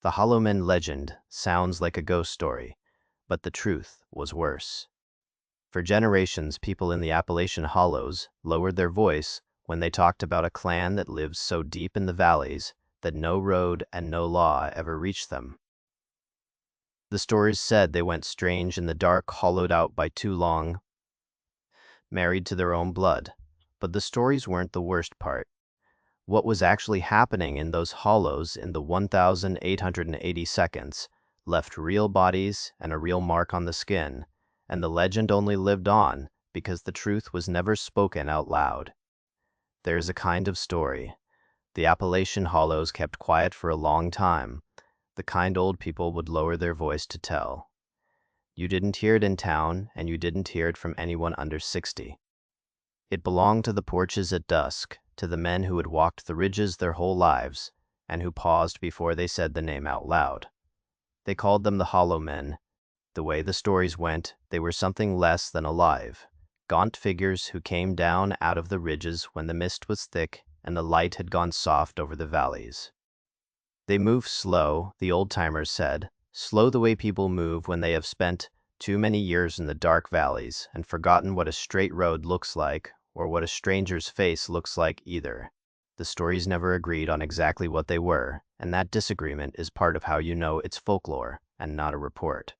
The hollowmen legend sounds like a ghost story, but the truth was worse. For generations, people in the Appalachian hollows lowered their voice when they talked about a clan that lived so deep in the valleys that no road and no law ever reached them. The stories said they went strange in the dark, hollowed out by too long, married to their own blood. But the stories weren't the worst part. What was actually happening in those hollows in the 1,880 seconds left real bodies and a real mark on the skin, and the legend only lived on because the truth was never spoken out loud. There is a kind of story the Appalachian hollows kept quiet for a long time, the kind old people would lower their voice to tell. You didn't hear it in town, and you didn't hear it from anyone under 60. It belonged to the porches at dusk, to the men who had walked the ridges their whole lives, and who paused before they said the name out loud. They called them the hollowmen. The way the stories went, they were something less than alive, gaunt figures who came down out of the ridges when the mist was thick and the light had gone soft over the valleys. They moved slow, the old-timers said, slow the way people move when they have spent too many years in the dark valleys and forgotten what a straight road looks like or what a stranger's face looks like either. The stories never agreed on exactly what they were, and that disagreement is part of how you know it's folklore and not a report.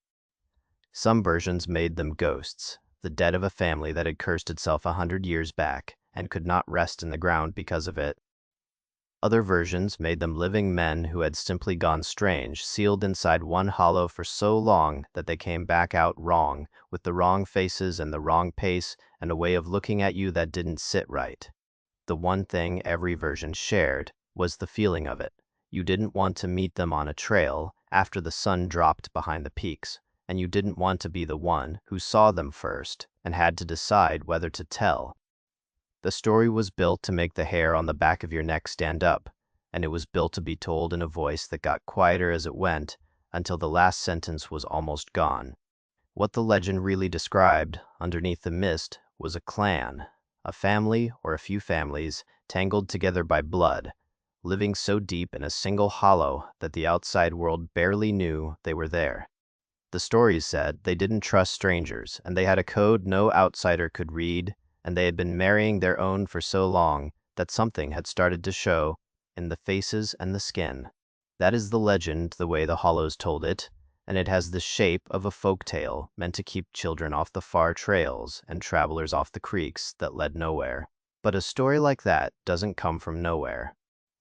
Some versions made them ghosts, the dead of a family that had cursed itself 100 years back and could not rest in the ground because of it. Other versions made them living men who had simply gone strange, sealed inside one hollow for so long that they came back out wrong, with the wrong faces and the wrong pace and a way of looking at you that didn't sit right. The one thing every version shared was the feeling of it. You didn't want to meet them on a trail after the sun dropped behind the peaks, and you didn't want to be the one who saw them first and had to decide whether to tell. The story was built to make the hair on the back of your neck stand up, and it was built to be told in a voice that got quieter as it went until the last sentence was almost gone. What the legend really described, underneath the mist, was a clan, a family or a few families tangled together by blood, living so deep in a single hollow that the outside world barely knew they were there. The stories said they didn't trust strangers, and they had a code no outsider could read, and they had been marrying their own for so long that something had started to show in the faces and the skin. That is the legend the way the hollows told it, and it has the shape of a folk tale meant to keep children off the far trails and travelers off the creeks that led nowhere. But a story like that doesn't come from nowhere.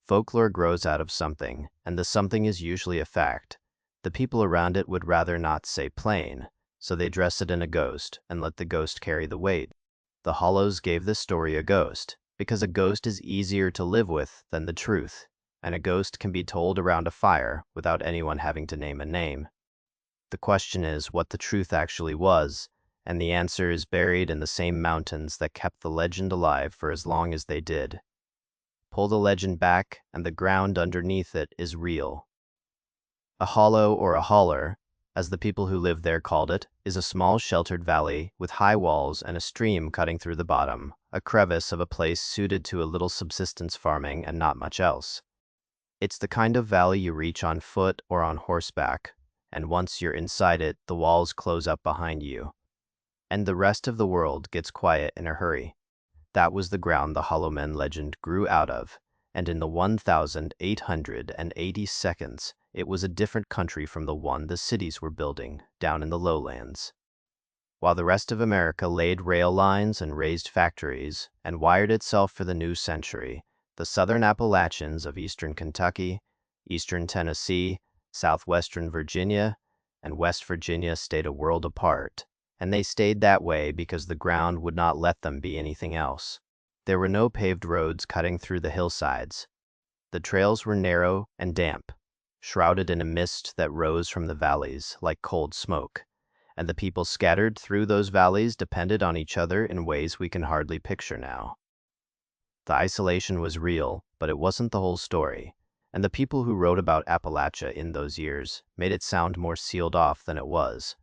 Folklore grows out of something, and the something is usually a fact. The people around it would rather not say plain, so they dress it in a ghost and let the ghost carry the weight. The hollows gave this story a ghost, because a ghost is easier to live with than the truth, and a ghost can be told around a fire without anyone having to name a name. The question is what the truth actually was, and the answer is buried in the same mountains that kept the legend alive for as long as they did. Pull the legend back, and the ground underneath it is real. A hollow, or a holler, as the people who lived there called it, is a small sheltered valley with high walls and a stream cutting through the bottom, a crevice of a place suited to a little subsistence farming and not much else. It's the kind of valley you reach on foot or on horseback, and once you're inside it, the walls close up behind you, and the rest of the world gets quiet in a hurry. That was the ground the hollowmen legend grew out of, and in the 1,880 seconds, it was a different country from the one the cities were building down in the lowlands. While the rest of America laid rail lines and raised factories and wired itself for the new century, the southern Appalachians of eastern Kentucky, eastern Tennessee, southwestern Virginia, and West Virginia stayed a world apart, and they stayed that way because the ground would not let them be anything else. There were no paved roads cutting through the hillsides. The trails were narrow and damp, shrouded in a mist that rose from the valleys like cold smoke, and the people scattered through those valleys depended on each other in ways we can hardly picture now. The isolation was real, but it wasn't the whole story, and the people who wrote about Appalachia in those years made it sound more sealed off than it was.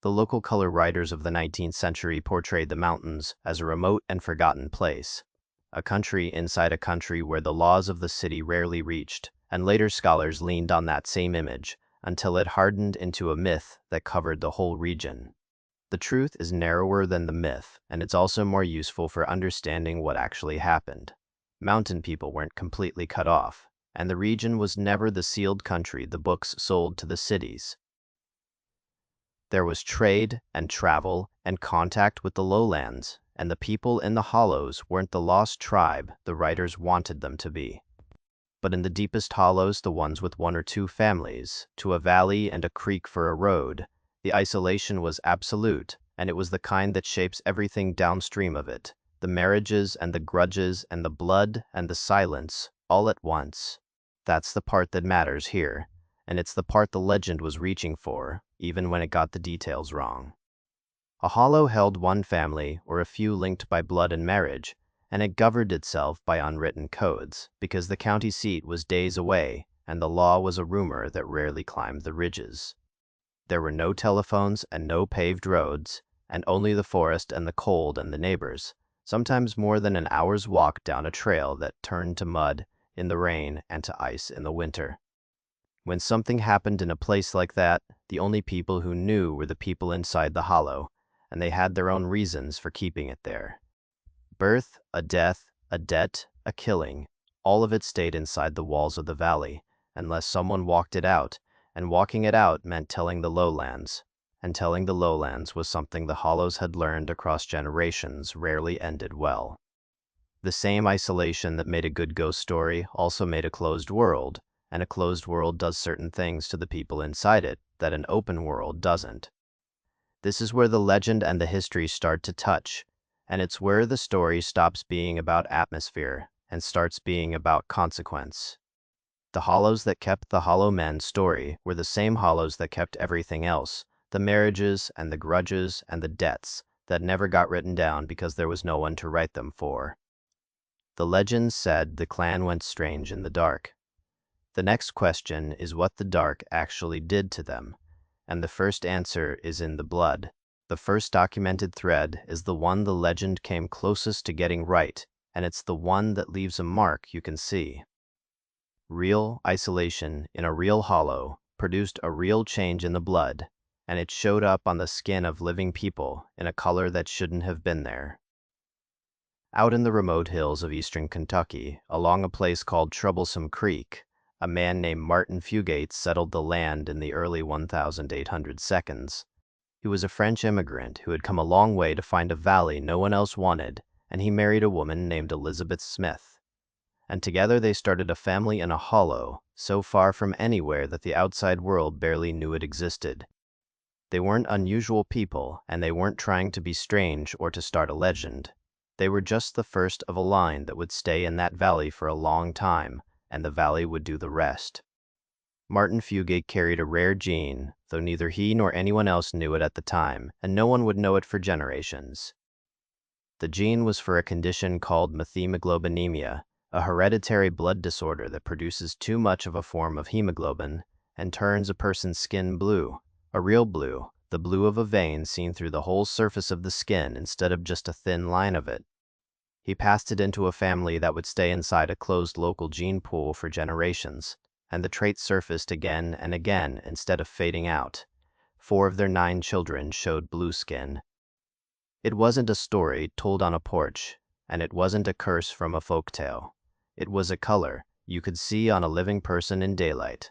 The local color writers of the 19th century portrayed the mountains as a remote and forgotten place, a country inside a country where the laws of the city rarely reached, and later scholars leaned on that same image until it hardened into a myth that covered the whole region. The truth is narrower than the myth, and it's also more useful for understanding what actually happened. Mountain people weren't completely cut off, and the region was never the sealed country the books sold to the cities. There was trade and travel and contact with the lowlands, and the people in the hollows weren't the lost tribe the writers wanted them to be. But in the deepest hollows, the ones with one or two families, to a valley and a creek for a road, the isolation was absolute, and it was the kind that shapes everything downstream of it, the marriages and the grudges and the blood and the silence, all at once. That's the part that matters here, and it's the part the legend was reaching for, even when it got the details wrong. A hollow held one family or a few linked by blood and marriage, and it governed itself by unwritten codes, because the county seat was days away, and the law was a rumor that rarely climbed the ridges. There were no telephones and no paved roads, and only the forest and the cold and the neighbors, sometimes more than an hour's walk down a trail that turned to mud in the rain and to ice in the winter. When something happened in a place like that, the only people who knew were the people inside the hollow, and they had their own reasons for keeping it there. Birth, a death, a debt, a killing, all of it stayed inside the walls of the valley, unless someone walked it out, and walking it out meant telling the lowlands, and telling the lowlands was something the hollows had learned across generations rarely ended well. The same isolation that made a good ghost story also made a closed world, and a closed world does certain things to the people inside it that an open world doesn't. This is where the legend and the history start to touch, and it's where the story stops being about atmosphere and starts being about consequence. The hollows that kept the hollowmen story were the same hollows that kept everything else, the marriages and the grudges and the debts that never got written down because there was no one to write them for. The legend said the clan went strange in the dark. The next question is what the dark actually did to them, and the first answer is in the blood. The first documented thread is the one the legend came closest to getting right, and it's the one that leaves a mark you can see. Real isolation in a real hollow produced a real change in the blood, and it showed up on the skin of living people in a color that shouldn't have been there. Out in the remote hills of eastern Kentucky, along a place called Troublesome Creek, a man named Martin Fugate settled the land in the early 1800 seconds. He was a French immigrant who had come a long way to find a valley no one else wanted, and he married a woman named Elizabeth Smith. And together they started a family in a hollow, so far from anywhere that the outside world barely knew it existed. They weren't unusual people, and they weren't trying to be strange or to start a legend. They were just the first of a line that would stay in that valley for a long time, and the valley would do the rest. Martin Fugate carried a rare gene, though neither he nor anyone else knew it at the time, and no one would know it for generations. The gene was for a condition called methemoglobinemia, a hereditary blood disorder that produces too much of a form of hemoglobin and turns a person's skin blue, a real blue, the blue of a vein seen through the whole surface of the skin instead of just a thin line of it. He passed it into a family that would stay inside a closed local gene pool for generations, and the trait surfaced again and again instead of fading out. 4 of their 9 children showed blue skin. It wasn't a story told on a porch, and it wasn't a curse from a folk tale. It was a color you could see on a living person in daylight.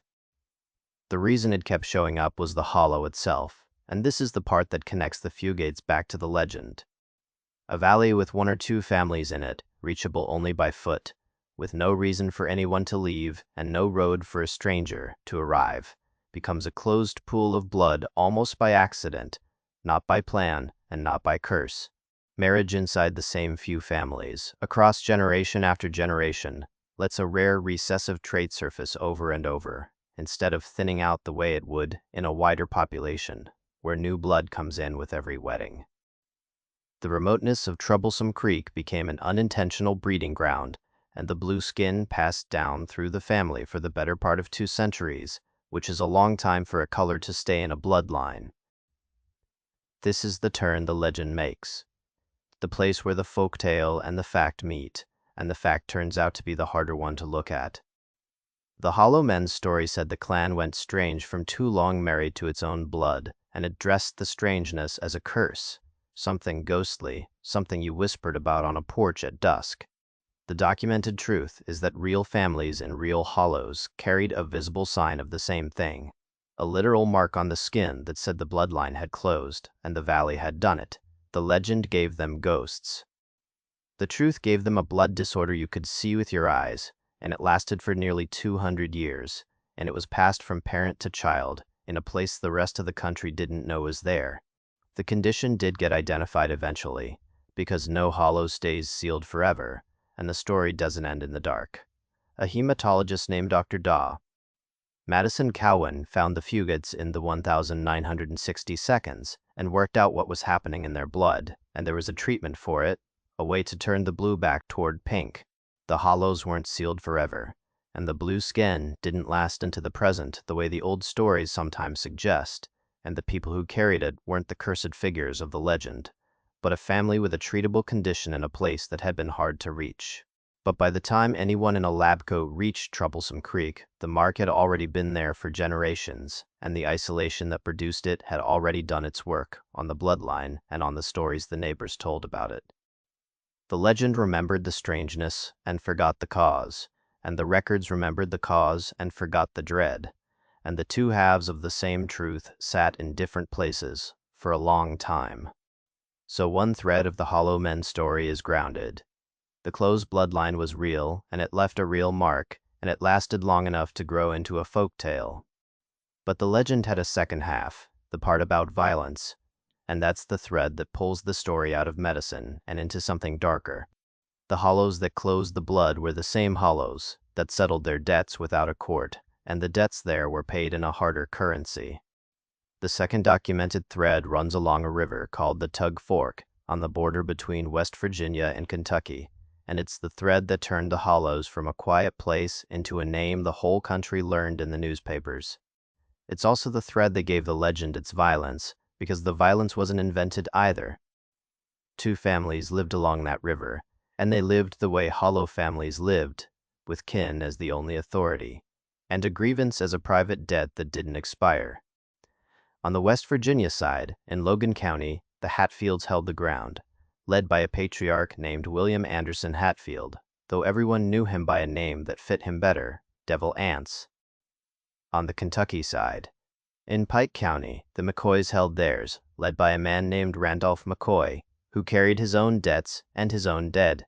The reason it kept showing up was the hollow itself, and this is the part that connects the Fugates back to the legend. A valley with 1 or 2 families in it, reachable only by foot, with no reason for anyone to leave and no road for a stranger to arrive, becomes a closed pool of blood almost by accident, not by plan and not by curse. Marriage inside the same few families, across generation after generation, lets a rare recessive trait surface over and over, instead of thinning out the way it would in a wider population, where new blood comes in with every wedding. The remoteness of Troublesome Creek became an unintentional breeding ground, and the blue skin passed down through the family for the better part of 2 centuries, which is a long time for a color to stay in a bloodline. This is the turn the legend makes. The place where the folktale and the fact meet, and the fact turns out to be the harder one to look at. The hollowmen's story said the clan went strange from too long married to its own blood, and addressed the strangeness as a curse, something ghostly, something you whispered about on a porch at dusk. The documented truth is that real families in real hollows carried a visible sign of the same thing, a literal mark on the skin that said the bloodline had closed and the valley had done it. The legend gave them ghosts. The truth gave them a blood disorder you could see with your eyes, and it lasted for nearly 200 years, and it was passed from parent to child in a place the rest of the country didn't know was there. The condition did get identified eventually, because no hollow stays sealed forever, and the story doesn't end in the dark. A hematologist named Dr. Madison Cowan found the fugates in the 1960 seconds and worked out what was happening in their blood, and there was a treatment for it, a way to turn the blue back toward pink. The hollows weren't sealed forever, and the blue skin didn't last into the present the way the old stories sometimes suggest, and the people who carried it weren't the cursed figures of the legend, but a family with a treatable condition in a place that had been hard to reach. But by the time anyone in a lab coat reached Troublesome Creek, the mark had already been there for generations, and the isolation that produced it had already done its work on the bloodline and on the stories the neighbors told about it. The legend remembered the strangeness and forgot the cause, and the records remembered the cause and forgot the dread, and the two halves of the same truth sat in different places for a long time. So one thread of the hollowmen story is grounded. The closed bloodline was real, and it left a real mark, and it lasted long enough to grow into a folk tale. But the legend had a second half, the part about violence, and that's the thread that pulls the story out of medicine and into something darker. The hollows that closed the blood were the same hollows that settled their debts without a court, and the debts there were paid in a harder currency. The second documented thread runs along a river called the Tug Fork on the border between West Virginia and Kentucky, and it's the thread that turned the hollows from a quiet place into a name the whole country learned in the newspapers. It's also the thread that gave the legend its violence, because the violence wasn't invented either. Two families lived along that river, and they lived the way hollow families lived, with kin as the only authority, and a grievance as a private debt that didn't expire. On the West Virginia side, in Logan County, the Hatfields held the ground, led by a patriarch named William Anderson Hatfield, though everyone knew him by a name that fit him better, Devil Anse. On the Kentucky side, in Pike County, the McCoys held theirs, led by a man named Randolph McCoy, who carried his own debts and his own dead.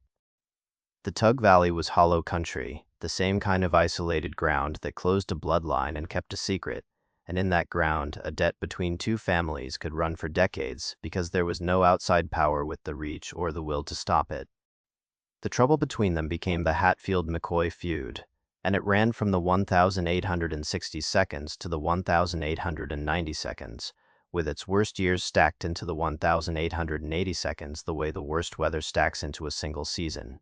The Tug Valley was hollow country, the same kind of isolated ground that closed a bloodline and kept a secret, and in that ground a debt between two families could run for decades because there was no outside power with the reach or the will to stop it. The trouble between them became the Hatfield-McCoy feud, and it ran from the 1860 seconds to the 1890 seconds, with its worst years stacked into the 1880 seconds the way the worst weather stacks into a single season.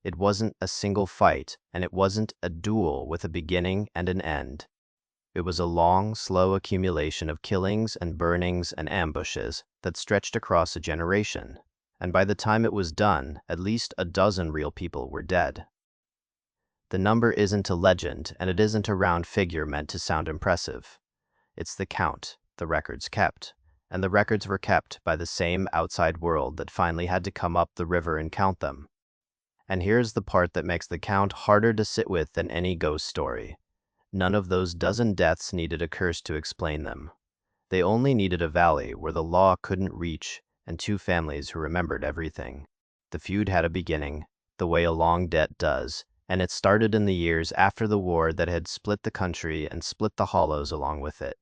It wasn't a single fight, and it wasn't a duel with a beginning and an end. It was a long, slow accumulation of killings and burnings and ambushes that stretched across a generation, and by the time it was done, at least a dozen real people were dead. The number isn't a legend, and it isn't a round figure meant to sound impressive. It's the count the records kept, and the records were kept by the same outside world that finally had to come up the river and count them. And here's the part that makes the count harder to sit with than any ghost story. None of those dozen deaths needed a curse to explain them. They only needed a valley where the law couldn't reach and two families who remembered everything. The feud had a beginning, the way a long debt does, and it started in the years after the war that had split the country and split the hollows along with it.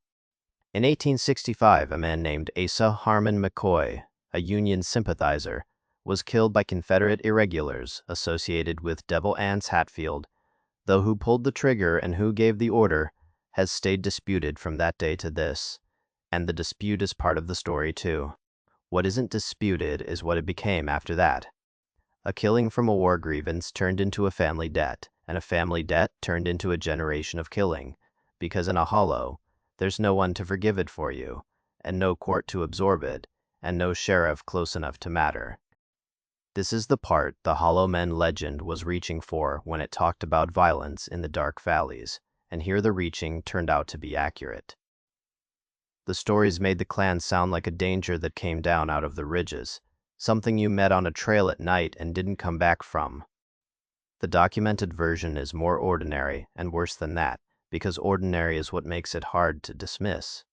In 1865, a man named Asa Harmon McCoy, a Union sympathizer, was killed by Confederate irregulars associated with Devil Anse Hatfield, though who pulled the trigger and who gave the order has stayed disputed from that day to this, and the dispute is part of the story too. What isn't disputed is what it became after that. A killing from a war grievance turned into a family debt, and a family debt turned into a generation of killing, because in a hollow, there's no one to forgive it for you, and no court to absorb it, and no sheriff close enough to matter. This is the part the hollowmen legend was reaching for when it talked about violence in the dark valleys, and here the reaching turned out to be accurate. The stories made the clan sound like a danger that came down out of the ridges, something you met on a trail at night and didn't come back from. The documented version is more ordinary and worse than that, because ordinary is what makes it hard to dismiss.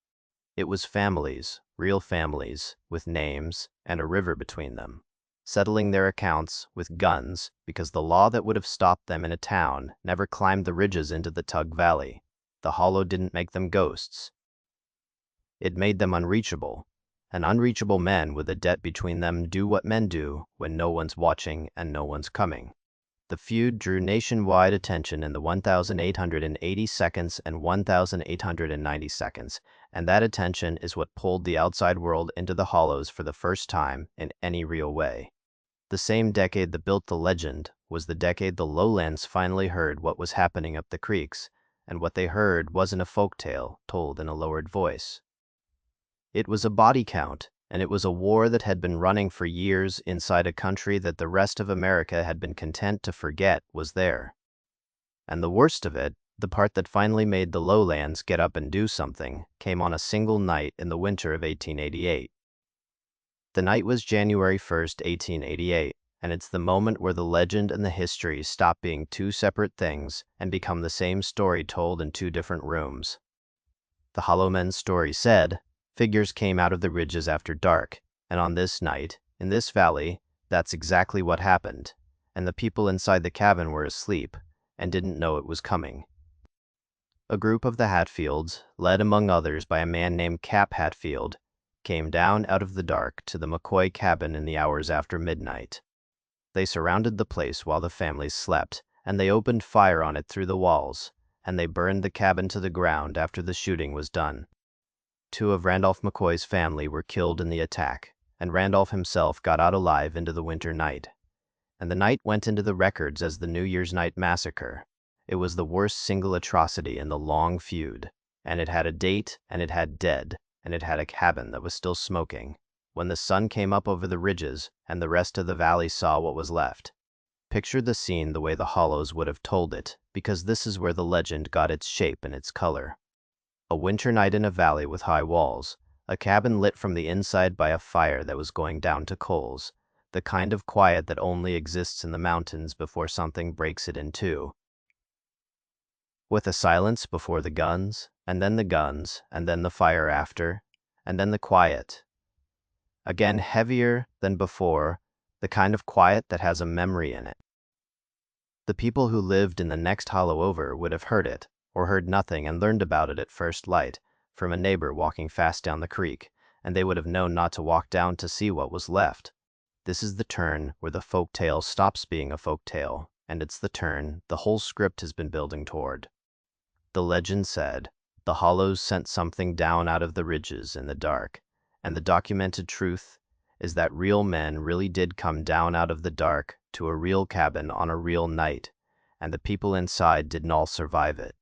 It was families, real families, with names and a river between them, settling their accounts with guns because the law that would have stopped them in a town never climbed the ridges into the Tug Valley. The hollow didn't make them ghosts. It made them unreachable, and unreachable men with a debt between them do what men do when no one's watching and no one's coming. The feud drew nationwide attention in the 1,880 seconds and 1,890 seconds, and that attention is what pulled the outside world into the hollows for the first time in any real way. The same decade that built the legend was the decade the lowlands finally heard what was happening up the creeks, and what they heard wasn't a folktale told in a lowered voice. It was a body count, and it was a war that had been running for years inside a country that the rest of America had been content to forget was there. And the worst of it, the part that finally made the lowlands get up and do something, came on a single night in the winter of 1888. The night was January 1st, 1888, and it's the moment where the legend and the history stop being two separate things and become the same story told in two different rooms. The hollowmen's story said, figures came out of the ridges after dark, and on this night, in this valley, that's exactly what happened, and the people inside the cabin were asleep and didn't know it was coming. A group of the Hatfields, led among others by a man named Cap Hatfield, came down out of the dark to the McCoy cabin in the hours after midnight. They surrounded the place while the families slept, and they opened fire on it through the walls, and they burned the cabin to the ground after the shooting was done. 2 of Randolph McCoy's family were killed in the attack, and Randolph himself got out alive into the winter night. And the night went into the records as the New Year's Night Massacre. It was the worst single atrocity in the long feud, and it had a date, and it had dead, and it had a cabin that was still smoking. When the sun came up over the ridges, and the rest of the valley saw what was left. Picture the scene the way the hollows would have told it, because this is where the legend got its shape and its color. A winter night in a valley with high walls, a cabin lit from the inside by a fire that was going down to coals, the kind of quiet that only exists in the mountains before something breaks it in two. With a silence before the guns, and then the fire after, and then the quiet. Again heavier than before, the kind of quiet that has a memory in it. The people who lived in the next hollow over would have heard it, or heard nothing and learned about it at first light, from a neighbor walking fast down the creek, and they would have known not to walk down to see what was left. This is the turn where the folk tale stops being a folk tale, and it's the turn the whole script has been building toward. The legend said, the hollows sent something down out of the ridges in the dark, and the documented truth is that real men really did come down out of the dark to a real cabin on a real night, and the people inside didn't all survive it.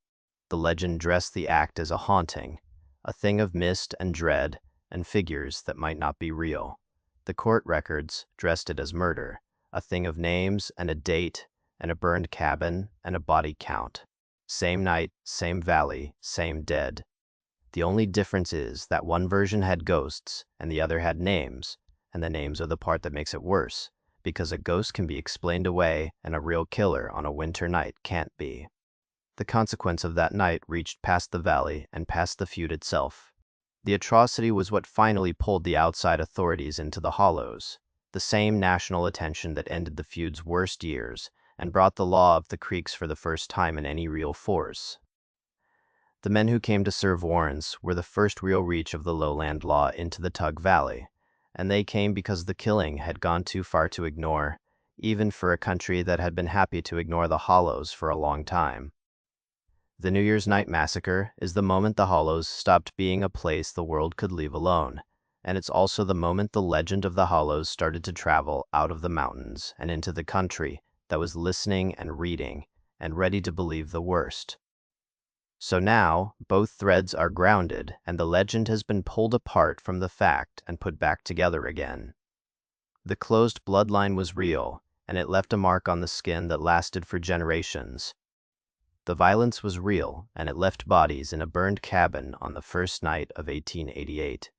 The legend dressed the act as a haunting, a thing of mist and dread and figures that might not be real. The court records dressed it as murder, a thing of names and a date and a burned cabin and a body count. Same night, same valley, same dead. The only difference is that one version had ghosts and the other had names, and the names are the part that makes it worse, because a ghost can be explained away and a real killer on a winter night can't be. The consequence of that night reached past the valley and past the feud itself. The atrocity was what finally pulled the outside authorities into the hollows, the same national attention that ended the feud's worst years and brought the law of the creeks for the first time in any real force. The men who came to serve warrants were the first real reach of the lowland law into the Tug Valley, and they came because the killing had gone too far to ignore, even for a country that had been happy to ignore the hollows for a long time. The New Year's Night Massacre is the moment the hollows stopped being a place the world could leave alone, and it's also the moment the legend of the hollows started to travel out of the mountains and into the country that was listening and reading and ready to believe the worst. So now, both threads are grounded and the legend has been pulled apart from the fact and put back together again. The closed bloodline was real, and it left a mark on the skin that lasted for generations. The violence was real, and it left bodies in a burned cabin on the first night of 1888.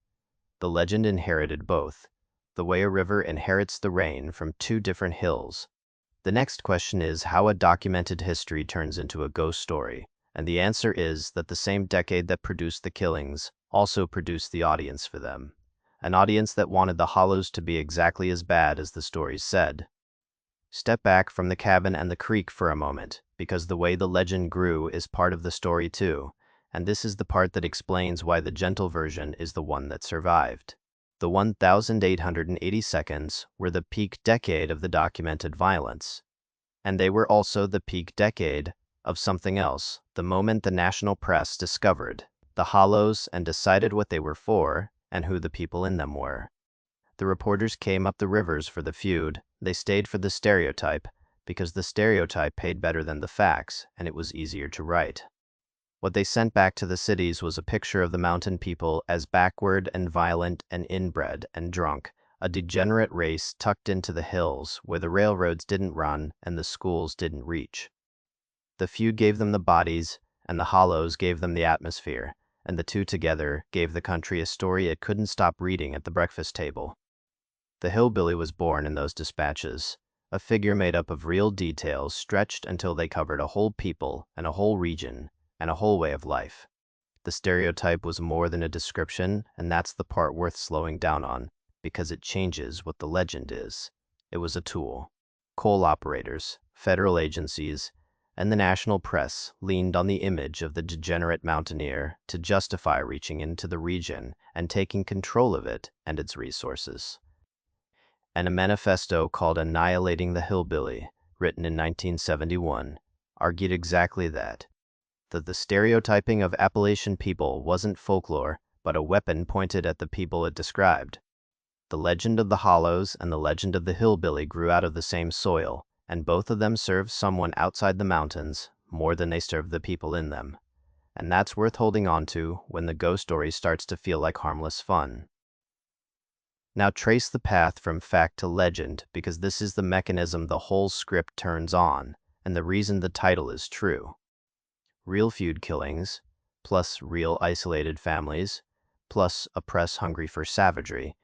The legend inherited both, the way a river inherits the rain from two different hills. The next question is how a documented history turns into a ghost story, and the answer is that the same decade that produced the killings also produced the audience for them, an audience that wanted the Hollows to be exactly as bad as the stories said. Step back from the cabin and the creek for a moment, because the way the legend grew is part of the story too, and this is the part that explains why the gentle version is the one that survived. The 1,880 seconds were the peak decade of the documented violence, and they were also the peak decade of something else, the moment the national press discovered the Hollows and decided what they were for and who the people in them were. The reporters came up the rivers for the feud. They stayed for the stereotype, because the stereotype paid better than the facts, and it was easier to write. What they sent back to the cities was a picture of the mountain people as backward and violent and inbred and drunk, a degenerate race tucked into the hills where the railroads didn't run and the schools didn't reach. The feud gave them the bodies, and the Hollows gave them the atmosphere, and the two together gave the country a story it couldn't stop reading at the breakfast table. The hillbilly was born in those dispatches, a figure made up of real details stretched until they covered a whole people and a whole region and a whole way of life. The stereotype was more than a description, and that's the part worth slowing down on, because it changes what the legend is. It was a tool. Coal operators, federal agencies, and the national press leaned on the image of the degenerate mountaineer to justify reaching into the region and taking control of it and its resources. And a manifesto called Annihilating the Hillbilly, written in 1971, argued exactly that the stereotyping of Appalachian people wasn't folklore, but a weapon pointed at the people it described. The legend of the Hollows and the legend of the hillbilly grew out of the same soil, and both of them served someone outside the mountains more than they served the people in them. And that's worth holding on to when the ghost story starts to feel like harmless fun. Now trace the path from fact to legend, because this is the mechanism the whole script turns on, and the reason the title is true. Real feud killings, plus real isolated families, plus a press hungry for savagery,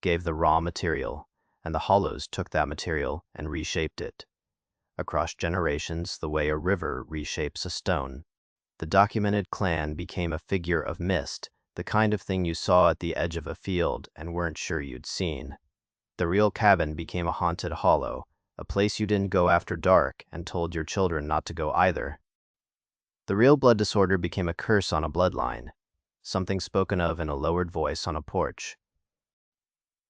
gave the raw material, and the Hollows took that material and reshaped it. Across generations, the way a river reshapes a stone. The documented clan became a figure of mist, the kind of thing you saw at the edge of a field and weren't sure you'd seen. The real cabin became a haunted hollow, a place you didn't go after dark and told your children not to go either. The real blood disorder became a curse on a bloodline, something spoken of in a lowered voice on a porch.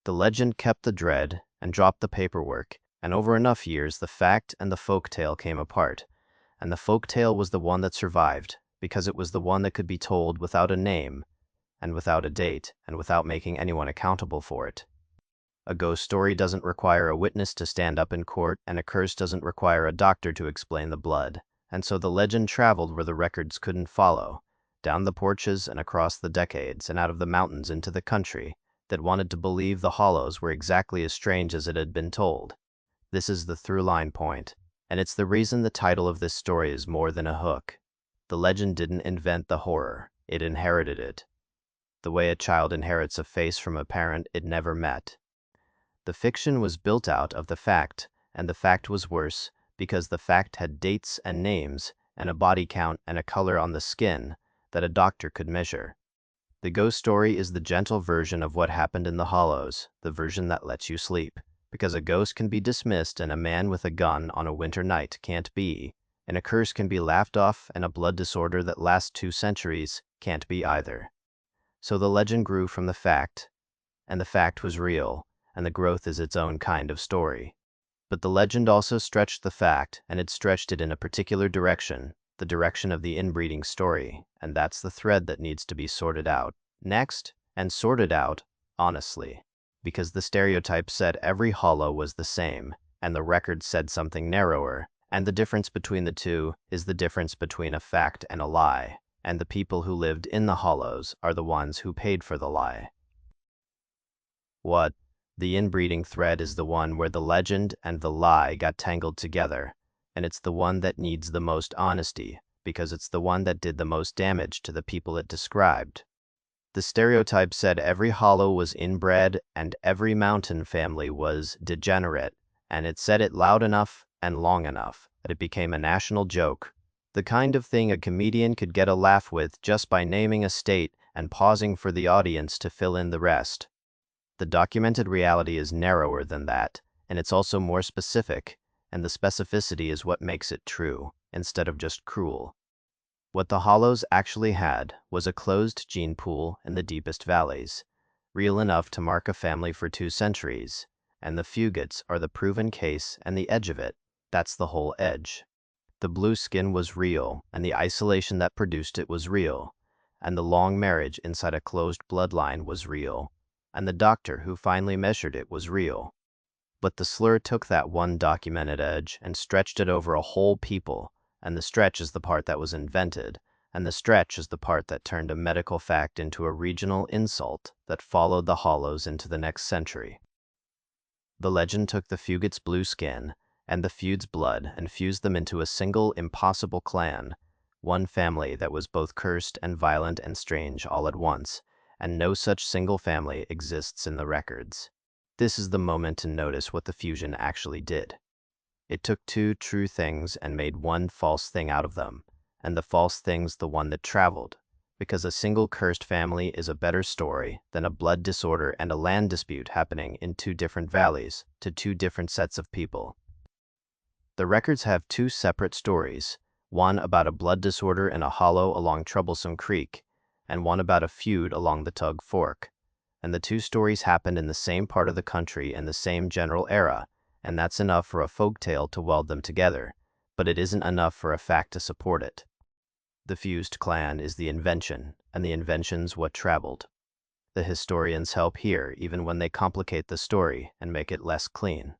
The legend kept the dread and dropped the paperwork, and over enough years the fact and the folk tale came apart, and the folk tale was the one that survived, because it was the one that could be told without a name, and without a date, and without making anyone accountable for it. A ghost story doesn't require a witness to stand up in court, and a curse doesn't require a doctor to explain the blood, and so the legend traveled where the records couldn't follow, down the porches and across the decades and out of the mountains into the country that wanted to believe the Hollows were exactly as strange as it had been told. This is the through-line point, and it's the reason the title of this story is more than a hook. The legend didn't invent the horror, it inherited it. The way a child inherits a face from a parent it never met. The fiction was built out of the fact, and the fact was worse, because the fact had dates and names, and a body count and a color on the skin that a doctor could measure. The ghost story is the gentle version of what happened in the Hollows, the version that lets you sleep, because a ghost can be dismissed and a man with a gun on a winter night can't be, and a curse can be laughed off and a blood disorder that lasts 2 centuries can't be either. So the legend grew from the fact, and the fact was real, and the growth is its own kind of story. But the legend also stretched the fact, and it stretched it in a particular direction, the direction of the inbreeding story, and that's the thread that needs to be sorted out next, and sorted out honestly. Because the stereotype said every hollow was the same, and the record said something narrower, and the difference between the two is the difference between a fact and a lie, and the people who lived in the hollows are the ones who paid for the lie. What The inbreeding thread is the one where the legend and the lie got tangled together, and it's the one that needs the most honesty, because it's the one that did the most damage to the people it described. The stereotype said every hollow was inbred and every mountain family was degenerate, and it said it loud enough and long enough that it became a national joke. The kind of thing a comedian could get a laugh with just by naming a state and pausing for the audience to fill in the rest. The documented reality is narrower than that, and it's also more specific, and the specificity is what makes it true, instead of just cruel. What the hollows actually had was a closed gene pool in the deepest valleys, real enough to mark a family for 2 centuries, and the Fugits are the proven case and the edge of it. That's the whole edge. The blue skin was real, and the isolation that produced it was real, and the long marriage inside a closed bloodline was real, and the doctor who finally measured it was real. But the slur took that one documented edge and stretched it over a whole people, and the stretch is the part that was invented, and the stretch is the part that turned a medical fact into a regional insult that followed the hollows into the next century. The legend took the Fugit's blue skin and the feud's blood and fused them into a single impossible clan, one family that was both cursed and violent and strange all at once, and no such single family exists in the records. This is the moment to notice what the fusion actually did. It took 2 true things and made 1 false thing out of them, and the false thing's the one that traveled, because a single cursed family is a better story than a blood disorder and a land dispute happening in 2 different valleys to 2 different sets of people. The records have 2 separate stories, one about a blood disorder in a hollow along Troublesome Creek, and one about a feud along the Tug Fork. And the 2 stories happened in the same part of the country in the same general era, and that's enough for a folktale to weld them together, but it isn't enough for a fact to support it. The fused clan is the invention, and the invention's what traveled. The historians help here even when they complicate the story and make it less clean.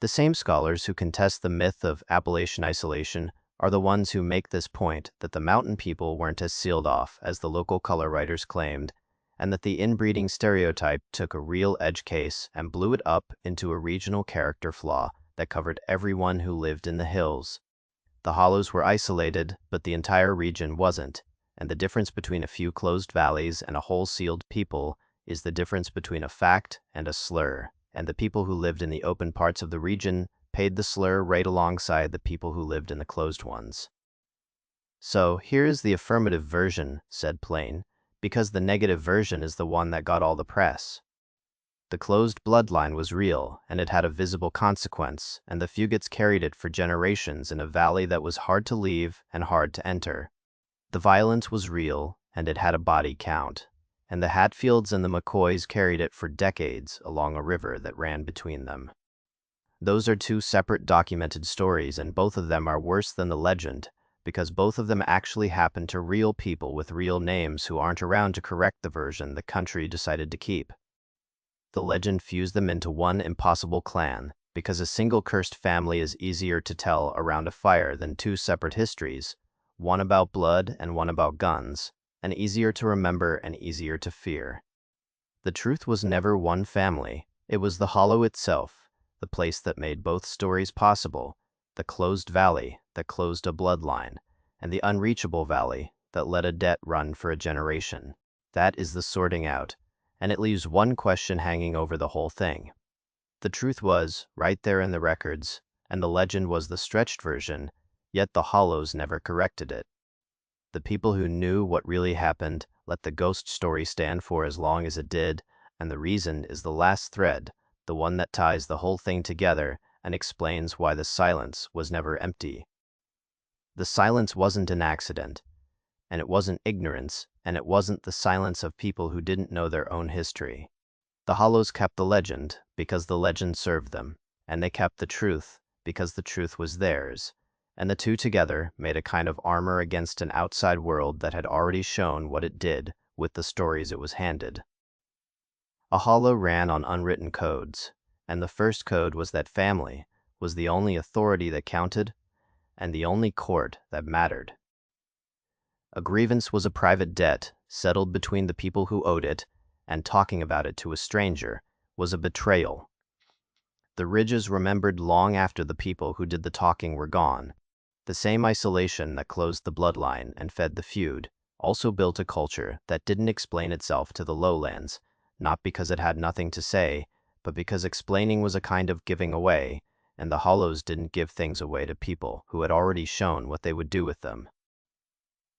The same scholars who contest the myth of Appalachian isolation are the ones who make this point that the mountain people weren't as sealed off as the local color writers claimed, and that the inbreeding stereotype took a real edge case and blew it up into a regional character flaw that covered everyone who lived in the hills. The hollows were isolated, but the entire region wasn't, and the difference between a few closed valleys and a whole sealed people is the difference between a fact and a slur, and the people who lived in the open parts of the region paid the slur right alongside the people who lived in the closed ones. So here is the affirmative version, said Plain, because the negative version is the one that got all the press. The closed bloodline was real, and it had a visible consequence, and the Fugits carried it for generations in a valley that was hard to leave and hard to enter. The violence was real, and it had a body count, and the Hatfields and the McCoys carried it for decades along a river that ran between them. Those are 2 separate documented stories, and both of them are worse than the legend, because both of them actually happened to real people with real names who aren't around to correct the version the country decided to keep. The legend fused them into one impossible clan, because a single cursed family is easier to tell around a fire than 2 separate histories, one about blood and one about guns, and easier to remember and easier to fear. The truth was never one family, it was the hollow itself, the place that made both stories possible, the closed valley that closed a bloodline, and the unreachable valley that let a debt run for a generation. That is the sorting out, and it leaves one question hanging over the whole thing. The truth was right there in the records, and the legend was the stretched version, yet the hollows never corrected it. The people who knew what really happened let the ghost story stand for as long as it did, and the reason is the last thread, the one that ties the whole thing together and explains why the silence was never empty. The silence wasn't an accident, and it wasn't ignorance, and it wasn't the silence of people who didn't know their own history. The hollows kept the legend because the legend served them, and they kept the truth because the truth was theirs, and the 2 together made a kind of armor against an outside world that had already shown what it did with the stories it was handed. A hollow ran on unwritten codes, and the first code was that family was the only authority that counted and the only court that mattered. A grievance was a private debt settled between the people who owed it, and talking about it to a stranger was a betrayal. The ridges remembered long after the people who did the talking were gone. The same isolation that closed the bloodline and fed the feud also built a culture that didn't explain itself to the lowlands, not because it had nothing to say, but because explaining was a kind of giving away, and the hollows didn't give things away to people who had already shown what they would do with them.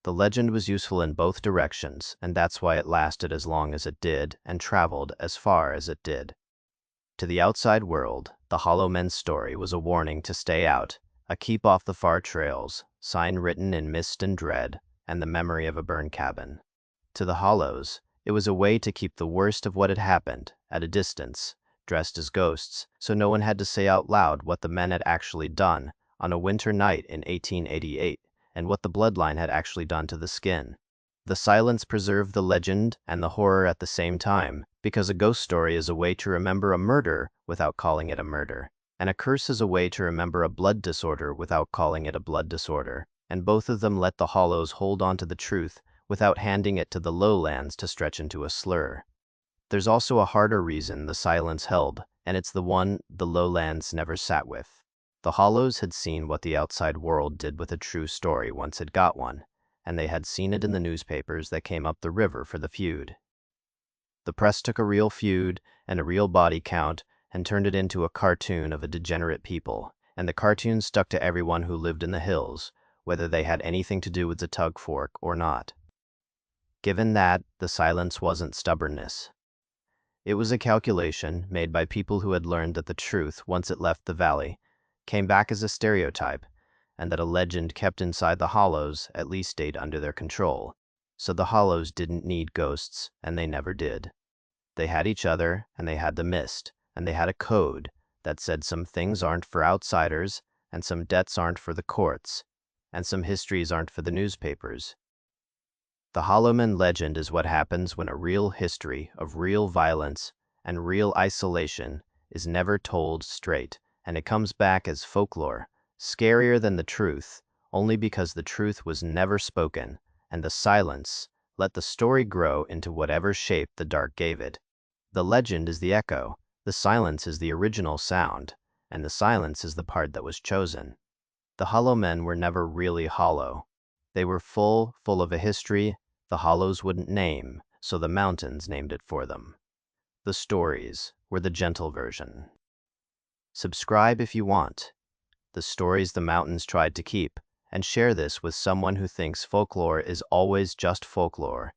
The legend was useful in both directions, and that's why it lasted as long as it did and traveled as far as it did. To the outside world, the hollowmen's story was a warning to stay out, a keep off the far trails, sign written in mist and dread, and the memory of a burned cabin. To the hollows, it was a way to keep the worst of what had happened at a distance, dressed as ghosts, so no one had to say out loud what the men had actually done on a winter night in 1888, and what the bloodline had actually done to the skin. The silence preserved the legend and the horror at the same time, because a ghost story is a way to remember a murder without calling it a murder, and a curse is a way to remember a blood disorder without calling it a blood disorder, and both of them let the hollows hold on to the truth without handing it to the lowlands to stretch into a slur. There's also a harder reason the silence held, and it's the one the lowlands never sat with. The hollows had seen what the outside world did with a true story once it got one, and they had seen it in the newspapers that came up the river for the feud. The press took a real feud and a real body count and turned it into a cartoon of a degenerate people, and the cartoon stuck to everyone who lived in the hills, whether they had anything to do with the tug fork or not. Given that, the silence wasn't stubbornness. It was a calculation made by people who had learned that the truth, once it left the valley, came back as a stereotype, and that a legend kept inside the hollows at least stayed under their control. So the hollows didn't need ghosts, and they never did. They had each other, and they had the mist, and they had a code that said some things aren't for outsiders, and some debts aren't for the courts, and some histories aren't for the newspapers. The hollowmen legend is what happens when a real history of real violence and real isolation is never told straight, and it comes back as folklore, scarier than the truth, only because the truth was never spoken, and the silence let the story grow into whatever shape the dark gave it. The legend is the echo, the silence is the original sound, and the silence is the part that was chosen. The hollowmen were never really hollow. They were full of a history the hollows wouldn't name, so the mountains named it for them. The stories were the gentle version. Subscribe if you want. The stories the mountains tried to keep, and share this with someone who thinks folklore is always just folklore.